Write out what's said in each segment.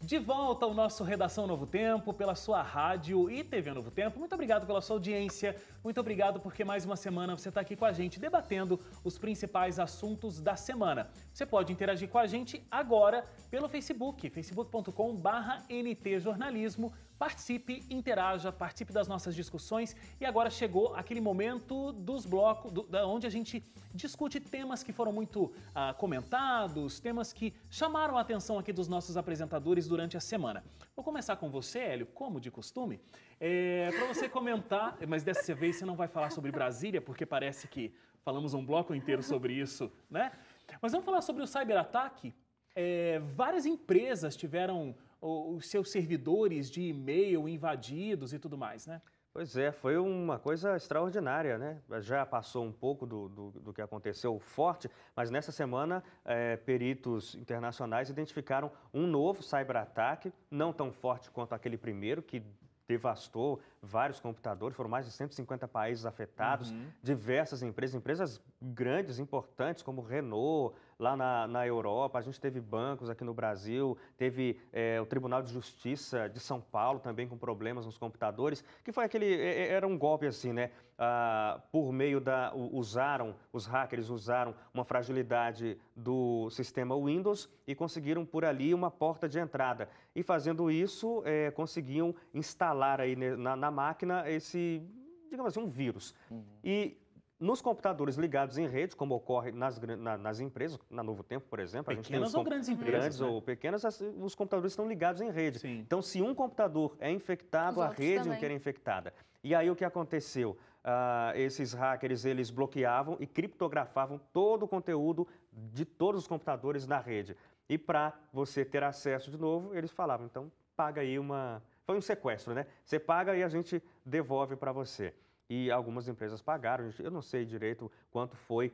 De volta ao nosso Redação Novo Tempo, pela sua rádio e TV Novo Tempo. Muito obrigado pela sua audiência, muito obrigado porque mais uma semana você está aqui com a gente debatendo os principais assuntos da semana. Você pode interagir com a gente agora pelo Facebook, facebook.com/ntjornalismo. Participe, interaja, participe das nossas discussões. E agora chegou aquele momento dos blocos, onde a gente discute temas que foram muito comentados, temas que chamaram a atenção aqui dos nossos apresentadores durante a semana. Vou começar com você, Hélio, como de costume, para você comentar, mas dessa vez você não vai falar sobre Brasília, porque parece que falamos um bloco inteiro sobre isso, né? Mas vamos falar sobre o cyberataque. Várias empresas tiveram os seus servidores de e-mail invadidos e tudo mais, né? Pois é, foi uma coisa extraordinária, né? Já passou um pouco do que aconteceu forte, mas nessa semana peritos internacionais identificaram um novo cyberataque, não tão forte quanto aquele primeiro, que devastou vários computadores, foram mais de 150 países afetados, diversas empresas grandes, importantes, como Renault, lá na Europa, a gente teve bancos aqui no Brasil, teve o Tribunal de Justiça de São Paulo também com problemas nos computadores, que foi era um golpe assim, né? Por meio os hackers usaram uma fragilidade do sistema Windows e conseguiram por ali uma porta de entrada. E fazendo isso, conseguiam instalar aí na máquina esse, digamos assim, um vírus. E nos computadores ligados em rede, como ocorre nas empresas, na Novo Tempo, por exemplo, pequenas ou grandes empresas, grandes ou pequenas, os computadores estão ligados em rede. Sim. Então, se um computador é infectado, a rede inteira é infectada. E aí o que aconteceu? Esses hackers, eles bloqueavam e criptografavam todo o conteúdo de todos os computadores na rede. E para você ter acesso de novo, eles falavam, então paga aí Foi um sequestro, né? Você paga e a gente devolve para você. E algumas empresas pagaram, eu não sei direito quanto foi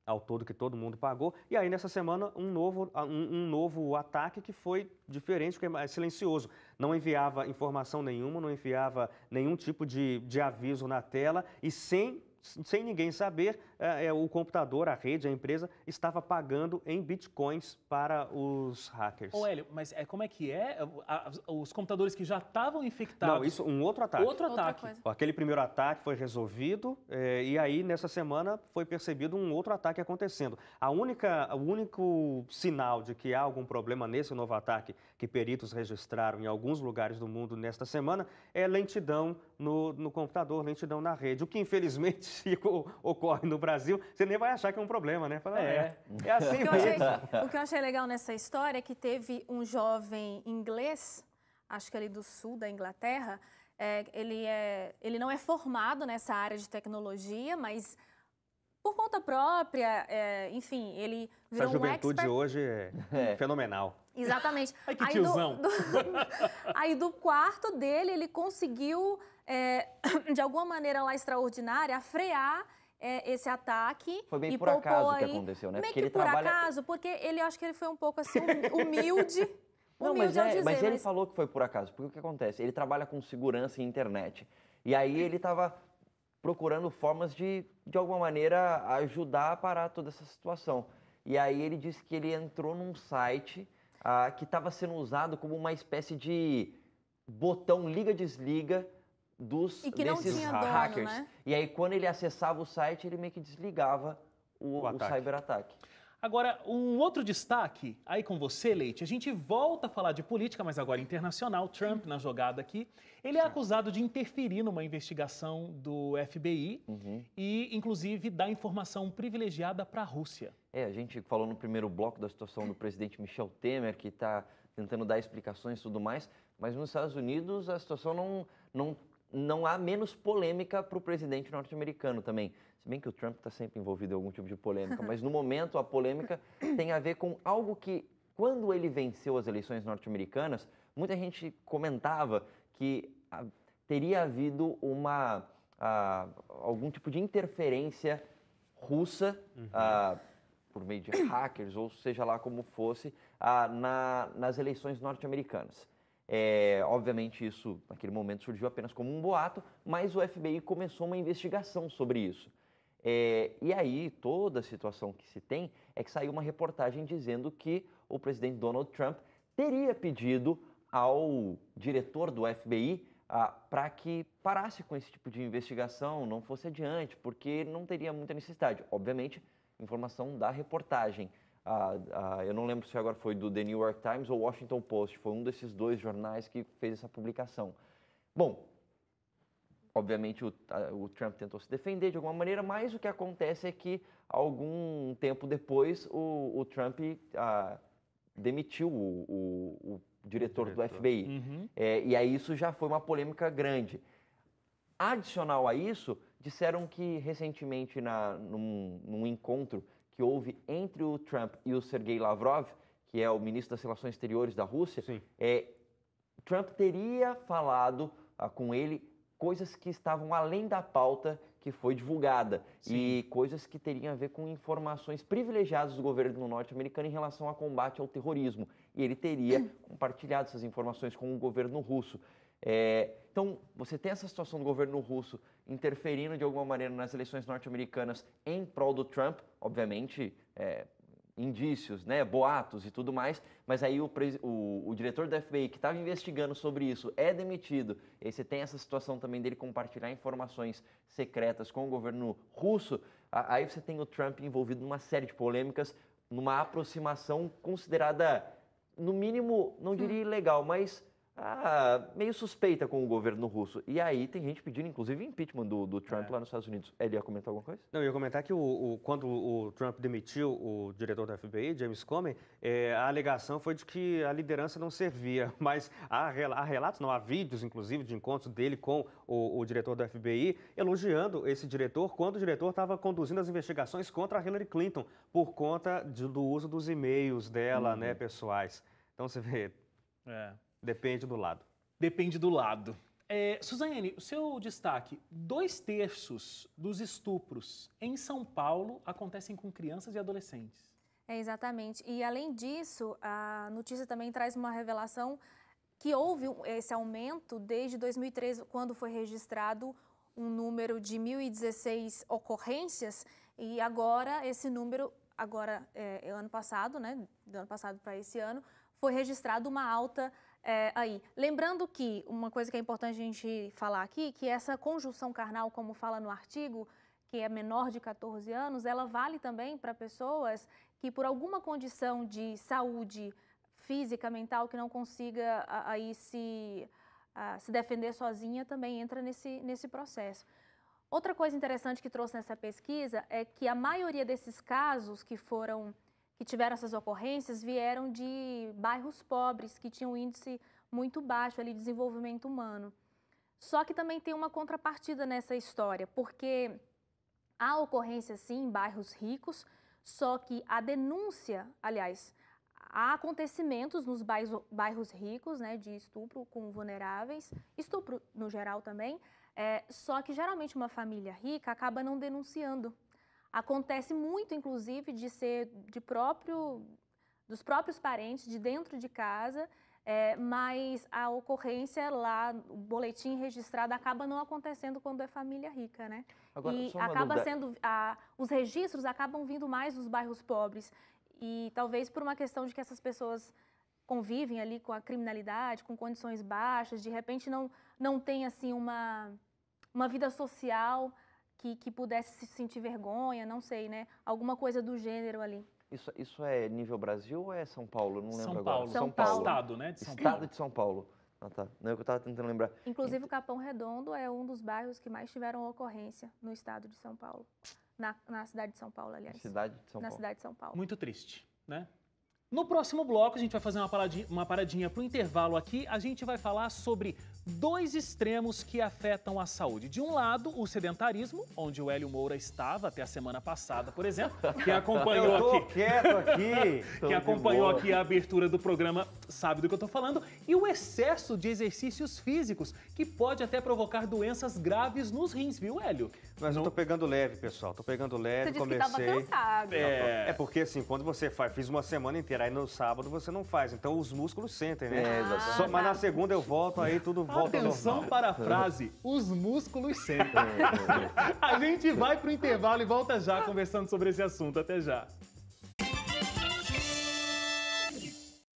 ao todo que todo mundo pagou. E aí, nessa semana, um novo ataque que foi diferente, porque é mais silencioso. Não enviava informação nenhuma, não enviava nenhum tipo de aviso na tela e sem ninguém saber, o computador, a rede, a empresa, estava pagando em bitcoins para os hackers. Ô, Hélio, mas como é que é? Os computadores que já estavam infectados... Não, isso, um outro ataque. Outro ataque. Aquele primeiro ataque foi resolvido e aí, nessa semana, foi percebido um outro ataque acontecendo. O único sinal de que há algum problema nesse novo ataque que peritos registraram em alguns lugares do mundo nesta semana é lentidão no computador, lentidão na rede, o que, infelizmente, se ocorre no Brasil, você nem vai achar que é um problema, né? Fala, é assim mesmo. O que eu achei legal nessa história é que teve um jovem inglês, acho que ali do sul da Inglaterra, ele não é formado nessa área de tecnologia, mas por conta própria, enfim, ele virou um expert. Essa juventude hoje é fenomenal. Exatamente. Ai, que tiozão. Aí do quarto dele, ele conseguiu, de alguma maneira lá extraordinária, frear esse ataque. Foi bem por acaso que aconteceu, né? Meio que por acaso, porque eu acho que ele foi um pouco assim, humilde. Não, mas ele falou que foi por acaso, porque o que acontece? Ele trabalha com segurança e internet. E aí ele estava procurando formas de alguma maneira, ajudar a parar toda essa situação. E aí ele disse que ele entrou num site que estava sendo usado como uma espécie de botão liga-desliga desses hackers. Dono, né? E aí, quando ele acessava o site, ele meio que desligava o cyberataque. Agora, um outro destaque aí com você, Leite, a gente volta a falar de política, mas agora internacional, Trump na jogada aqui. Ele é acusado de interferir numa investigação do FBI e, inclusive, dar informação privilegiada para a Rússia. A gente falou no primeiro bloco da situação do presidente Michel Temer, que está tentando dar explicações e tudo mais, mas nos Estados Unidos a situação não há menos polêmica para o presidente norte-americano também. Se bem que o Trump está sempre envolvido em algum tipo de polêmica, mas no momento a polêmica tem a ver com algo que, quando ele venceu as eleições norte-americanas, muita gente comentava que teria havido algum tipo de interferência russa por meio de hackers, ou seja lá como fosse, nas eleições norte-americanas. Obviamente isso, naquele momento, surgiu apenas como um boato, mas o FBI começou uma investigação sobre isso. E aí, toda a situação que se tem é que saiu uma reportagem dizendo que o presidente Donald Trump teria pedido ao diretor do FBI para que parasse com esse tipo de investigação, não fosse adiante, porque não teria muita necessidade. Obviamente, informação da reportagem. Eu não lembro se agora foi do The New York Times ou Washington Post, foi um desses dois jornais que fez essa publicação. Bom, obviamente o Trump tentou se defender de alguma maneira, mas o que acontece é que algum tempo depois o Trump demitiu o diretor do FBI. Uhum. E aí isso já foi uma polêmica grande. Adicional a isso, disseram que recentemente num encontro que houve entre o Trump e o Sergei Lavrov, que é o ministro das Relações Exteriores da Rússia, Trump teria falado com ele coisas que estavam além da pauta que foi divulgada. Sim. E coisas que teriam a ver com informações privilegiadas do governo norte-americano em relação ao combate ao terrorismo. E ele teria compartilhado essas informações com o governo russo. Então, você tem essa situação do governo russo interferindo de alguma maneira nas eleições norte-americanas em prol do Trump, obviamente, indícios, né, boatos e tudo mais, mas aí o diretor da FBI que estava investigando sobre isso é demitido, e aí você tem essa situação também dele compartilhar informações secretas com o governo russo, aí você tem o Trump envolvido numa série de polêmicas, numa aproximação considerada, no mínimo, não diria ilegal, mas meio suspeita com o governo russo. E aí tem gente pedindo, inclusive, impeachment do Trump lá nos Estados Unidos. Ele ia comentar alguma coisa? Não, eu ia comentar que quando o Trump demitiu o diretor da FBI, James Comey, a alegação foi de que a liderança não servia, mas há relatos, não há vídeos, inclusive, de encontros dele com o diretor da FBI, elogiando esse diretor quando o diretor estava conduzindo as investigações contra a Hillary Clinton, por conta do uso dos e-mails dela, né, pessoais. Então você vê... Depende do lado. Depende do lado. Suzane, o seu destaque, 2/3 dos estupros em São Paulo acontecem com crianças e adolescentes. Exatamente. E, além disso, a notícia também traz uma revelação que houve esse aumento desde 2013, quando foi registrado um número de 1.016 ocorrências, e agora esse número, ano passado, né, do ano passado para esse ano, foi registrado uma alta aí. Lembrando que uma coisa que é importante a gente falar aqui, que essa conjunção carnal, como fala no artigo, que é menor de 14 anos, ela vale também para pessoas que por alguma condição de saúde física, mental, que não consiga aí se defender sozinha, também entra nesse processo. Outra coisa interessante que trouxe nessa pesquisa é que a maioria desses casos que tiveram essas ocorrências vieram de bairros pobres, que tinham um índice muito baixo ali de desenvolvimento humano. Só que também tem uma contrapartida nessa história, porque há ocorrência sim em bairros ricos, só que a denúncia, aliás, há acontecimentos nos bairros ricos, né, de estupro com vulneráveis, estupro no geral também, só que geralmente uma família rica acaba não denunciando. Acontece muito, inclusive, de ser dos próprios parentes, de dentro de casa, mas a ocorrência lá, o boletim registrado, acaba não acontecendo quando é família rica, né? Agora, e acaba sendo, os registros acabam vindo mais dos bairros pobres. E talvez por uma questão de que essas pessoas convivem ali com a criminalidade, com condições baixas, de repente não tem assim uma vida social que pudesse se sentir vergonha, não sei, né? Alguma coisa do gênero ali. Isso é nível Brasil ou é São Paulo? Não lembro agora. São Paulo. Estado, né? De São Paulo. Estado de São Paulo. Tá. Não é o que eu estava tentando lembrar. Inclusive, o Capão Redondo é um dos bairros que mais tiveram ocorrência no estado de São Paulo. Na cidade de São Paulo, aliás. Cidade de São Paulo. Na cidade de São Paulo. Muito triste, né? No próximo bloco, a gente vai fazer uma paradinha para o intervalo aqui. A gente vai falar sobre 2 extremos que afetam a saúde. De um lado, o sedentarismo, onde o Hélio Moura estava até a semana passada, por exemplo. Quem acompanhou Quem acompanhou aqui a abertura do programa sabe do que eu estou falando. E o excesso de exercícios físicos, que pode até provocar doenças graves nos rins, viu, Hélio? Mas eu tô pegando leve, pessoal. Tô pegando leve, Você disse que estava cansado. É porque assim, quando você fiz uma semana inteira, aí no sábado você não faz. Então os músculos sentem, né? Mas na segunda eu volto, aí tudo volta ao normal. Atenção para a frase, os músculos sentem. A gente vai pro intervalo e volta já conversando sobre esse assunto. Até já.